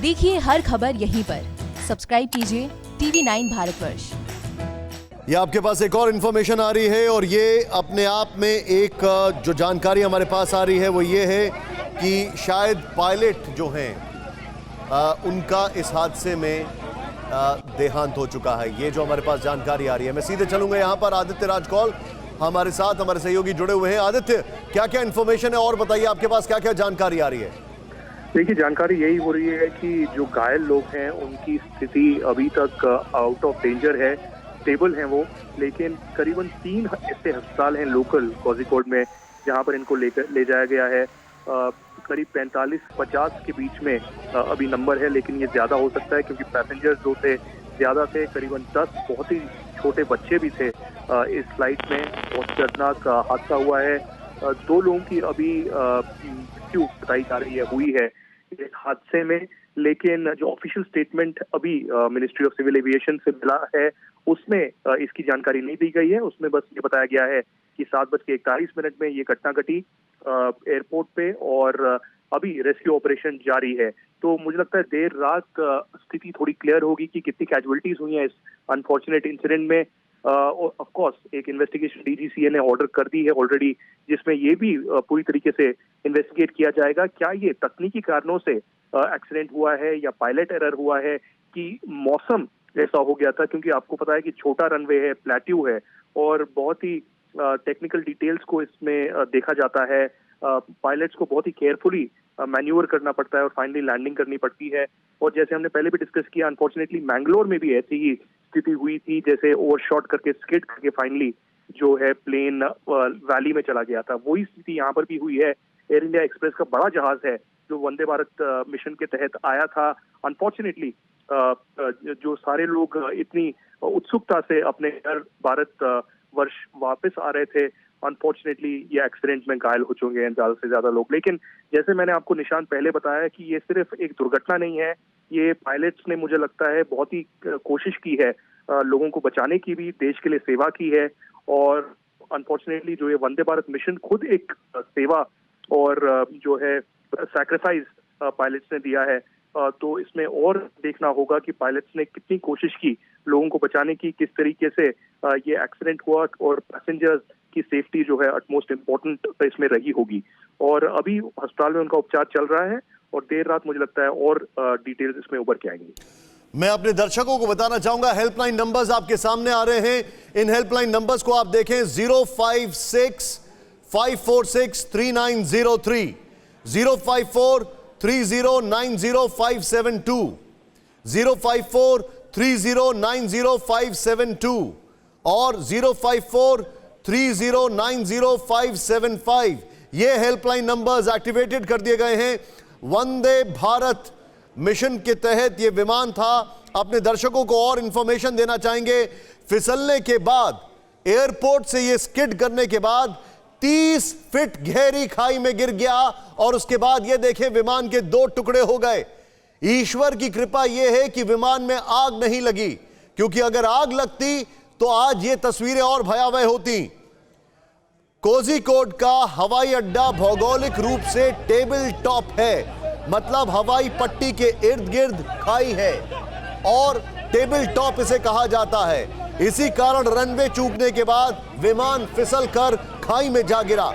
देखिए हर खबर यहीं पर। सब्सक्राइब कीजिए TV9 भारतवर्ष। ये आपके पास एक और इन्फॉर्मेशन आ रही है और ये अपने आप में एक जो जानकारी हमारे पास आ रही है वो ये है कि शायद पायलट जो हैं उनका इस हादसे में देहांत हो चुका है। ये जो हमारे पास जानकारी आ रही है, मैं सीधे चलूंगा यहाँ पर। आदित्य राजकौल हमारे साथ, हमारे सहयोगी जुड़े हुए हैं। आदित्य, क्या क्या इन्फॉर्मेशन है और बताइए आपके पास क्या क्या जानकारी आ रही है? देखिए, जानकारी यही हो रही है कि जो घायल लोग हैं उनकी स्थिति अभी तक आउट ऑफ डेंजर है, स्टेबल हैं वो, लेकिन करीबन 3 ऐसे अस्पताल हैं लोकल कोझिकोड में जहां पर इनको ले जाया गया है। करीब 45-50 के बीच में अभी नंबर है, लेकिन ये ज्यादा हो सकता है क्योंकि पैसेंजर्स जो थे ज्यादा थे, करीबन 10 बहुत ही छोटे बच्चे भी थे इस फ्लाइट में। बहुत दर्दनाक हादसा हुआ है। 2 लोगों की अभी मृत्यु बताई जा रही है, हुई है इस हादसे में, लेकिन जो ऑफिशियल स्टेटमेंट अभी मिनिस्ट्री ऑफ सिविल एविएशन से मिला है उसमें इसकी जानकारी नहीं दी गई है। उसमें बस ये बताया गया है कि 7:41 में ये घटना घटी एयरपोर्ट पे और अभी रेस्क्यू ऑपरेशन जारी है। तो मुझे लगता है देर रात स्थिति थोड़ी क्लियर होगी कि कितनी कैजुअलिटीज हुई हैं इस अनफॉर्चुनेट इंसिडेंट में। ऑफ कोर्स एक इन्वेस्टिगेशन डीजीसीए ने ऑर्डर कर दी है ऑलरेडी, जिसमें ये भी पूरी तरीके से इन्वेस्टिगेट किया जाएगा क्या ये तकनीकी कारणों से एक्सीडेंट हुआ है या पायलट एरर हुआ है कि मौसम ऐसा हो गया था। क्योंकि आपको पता है कि छोटा रनवे है, प्लेट्यू है और बहुत ही टेक्निकल डिटेल्स को इसमें देखा जाता है। पायलट्स को बहुत ही केयरफुली मैन्यूवर करना पड़ता है और फाइनली लैंडिंग करनी पड़ती है। और जैसे हमने पहले भी डिस्कस किया, अनफॉर्चुनेटली मैंगलोर में भी ऐसी ही स्थिति हुई थी, जैसे ओवरशॉट करके स्किड करके फाइनली जो है प्लेन वैली में चला गया था। वही स्थिति यहाँ पर भी हुई है। एयर इंडिया एक्सप्रेस का बड़ा जहाज है जो वंदे भारत मिशन के तहत आया था। अनफॉर्चुनेटली जो सारे लोग इतनी उत्सुकता से अपने घर भारत वर्ष वापस आ रहे थे, अनफॉर्चुनेटली ये एक्सीडेंट में घायल हो चुके हैं ज्यादा से ज्यादा लोग। लेकिन जैसे मैंने आपको निशान पहले बताया कि ये सिर्फ एक दुर्घटना नहीं है, ये पायलट्स ने मुझे लगता है बहुत ही कोशिश की है लोगों को बचाने की भी, देश के लिए सेवा की है। और अनफॉर्चुनेटली जो ये वंदे भारत मिशन खुद एक सेवा और जो है सैक्रिफाइस पायलट्स ने दिया है। तो इसमें और देखना होगा कि पायलट्स ने कितनी कोशिश की लोगों को बचाने की, किस तरीके से ये एक्सीडेंट हुआ और पैसेंजर्स की सेफ्टी जो है अटमोस्ट इम्पोर्टेंट इसमें रही होगी। और अभी अस्पताल में उनका उपचार चल रहा है और देर रात मुझे लगता है और डिटेल्स इसमें उभर के आएंगी। मैं अपने दर्शकों को बताना चाहूंगा, हेल्पलाइन नंबर्स आपके सामने आ रहे हैं। इन हेल्पलाइन नंबर्स को आप देखें, 056-546-3903, 054-3090-572, 054-3090-572 और 054-3090-575। ये हेल्पलाइन नंबर्स एक्टिवेटेड कर दिए गए हैं। वंदे भारत मिशन के तहत ये विमान था। अपने दर्शकों को और इंफॉर्मेशन देना चाहेंगे, फिसलने के बाद, एयरपोर्ट से ये स्किड करने के बाद 30 फीट गहरी खाई में गिर गया और उसके बाद ये देखें विमान के 2 टुकड़े हो गए। ईश्वर की कृपा यह है कि विमान में आग नहीं लगी, क्योंकि अगर आग लगती तो आज ये तस्वीरें और भयावह होती। कोझिकोड का हवाई अड्डा भौगोलिक रूप से टेबल टॉप है, मतलब हवाई पट्टी के इर्द गिर्द खाई है और टेबल टॉप इसे कहा जाता है। इसी कारण रनवे चूकने के बाद विमान फिसल कर खाई में जा गिरा।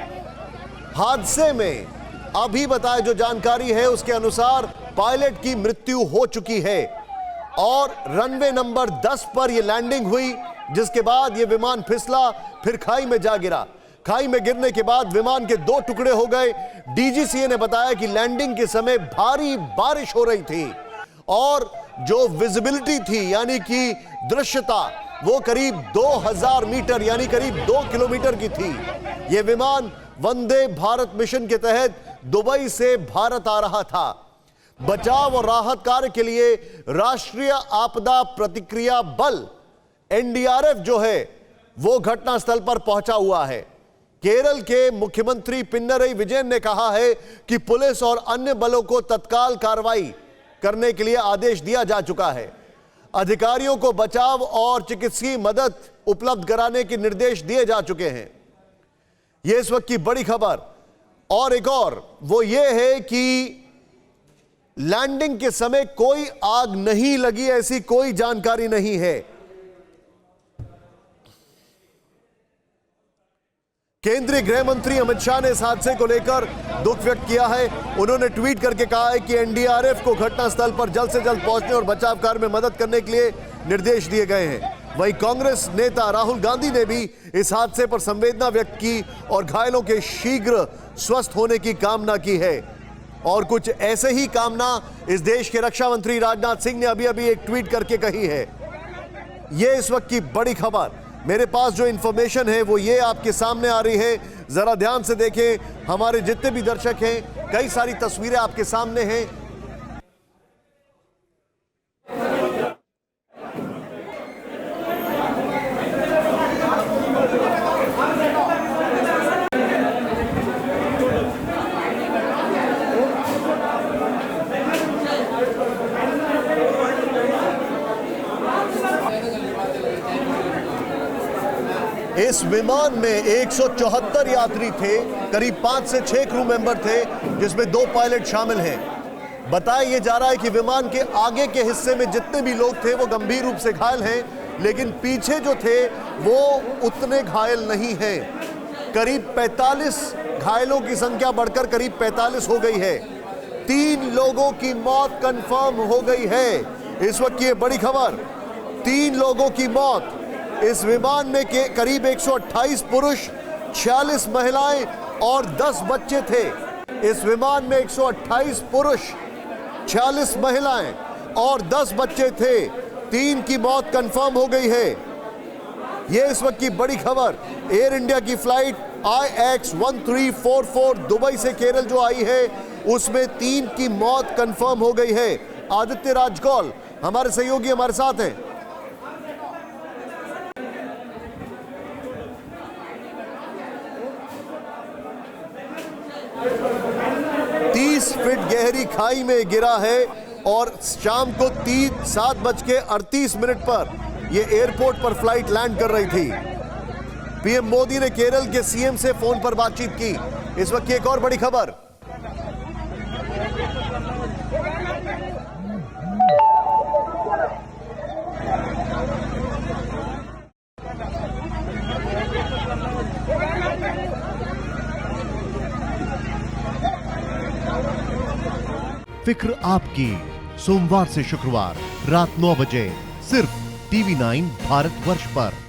हादसे में अभी बताया जो जानकारी है उसके अनुसार पायलट की मृत्यु हो चुकी है और रनवे नंबर 10 पर यह लैंडिंग हुई, जिसके बाद यह विमान फिसला, फिर खाई में जा गिरा। खाई में गिरने के बाद विमान के 2 टुकड़े हो गए। डीजीसीए ने बताया कि लैंडिंग के समय भारी बारिश हो रही थी और जो विजिबिलिटी थी यानी कि दृश्यता वो करीब 2000 मीटर यानी करीब 2 किलोमीटर की थी। यह विमान वंदे भारत मिशन के तहत दुबई से भारत आ रहा था। बचाव और राहत कार्य के लिए राष्ट्रीय आपदा प्रतिक्रिया बल एनडीआरएफ जो है वो घटनास्थल पर पहुंचा हुआ है। केरल के मुख्यमंत्री पिनरई विजयन ने कहा है कि पुलिस और अन्य बलों को तत्काल कार्रवाई करने के लिए आदेश दिया जा चुका है। अधिकारियों को बचाव और चिकित्सीय मदद उपलब्ध कराने के निर्देश दिए जा चुके हैं। यह इस वक्त की बड़ी खबर। और एक और वो ये है कि लैंडिंग के समय कोई आग नहीं लगी, ऐसी कोई जानकारी नहीं है। केंद्रीय गृह मंत्री अमित शाह ने इस हादसे को लेकर दुख व्यक्त किया है। उन्होंने ट्वीट करके कहा है कि एनडीआरएफ को घटनास्थल पर जल्द से जल्द पहुंचने और बचाव कार्य में मदद करने के लिए निर्देश दिए गए हैं। वहीं कांग्रेस नेता राहुल गांधी ने भी इस हादसे पर संवेदना व्यक्त की और घायलों के शीघ्र स्वस्थ होने की कामना की है। और कुछ ऐसे ही कामना इस देश के रक्षा मंत्री राजनाथ सिंह ने अभी अभी एक ट्वीट करके कही है। यह इस वक्त की बड़ी खबर। मेरे पास जो इंफॉर्मेशन है वो ये आपके सामने आ रही है, जरा ध्यान से देखें। हमारे जितने भी दर्शक हैं, कई सारी तस्वीरें आपके सामने हैं। इस विमान में 174 यात्री थे, करीब 5 से 6 क्रू मेंबर थे, जिसमें 2 पायलट शामिल हैं। बताया यह जा रहा है कि विमान के आगे के हिस्से में जितने भी लोग थे वो गंभीर रूप से घायल हैं, लेकिन पीछे जो थे वो उतने घायल नहीं हैं। करीब 45 घायलों की संख्या बढ़कर करीब 45 हो गई है। 3 लोगों की मौत कंफर्म हो गई है। इस वक्त की ये बड़ी खबर, 3 लोगों की मौत। इस विमान में के करीब 128 पुरुष, 46 महिलाएं और 10 बच्चे थे। इस विमान में 128 पुरुष, 46 महिलाएं और 10 बच्चे थे। 3 की मौत कंफर्म हो गई है। यह इस वक्त की बड़ी खबर। एयर इंडिया की फ्लाइट IX1344 दुबई से केरल जो आई है, उसमें 3 की मौत कंफर्म हो गई है। आदित्य राजकौल हमारे सहयोगी हमारे साथ हैं। 30 फीट गहरी खाई में गिरा है और शाम को 7:38 पर यह एयरपोर्ट पर फ्लाइट लैंड कर रही थी। पीएम मोदी ने केरल के सीएम से फोन पर बातचीत की। इस वक्त की एक और बड़ी खबर। फिक्र आपकी, सोमवार से शुक्रवार रात 9 बजे सिर्फ TV9 भारतवर्ष पर।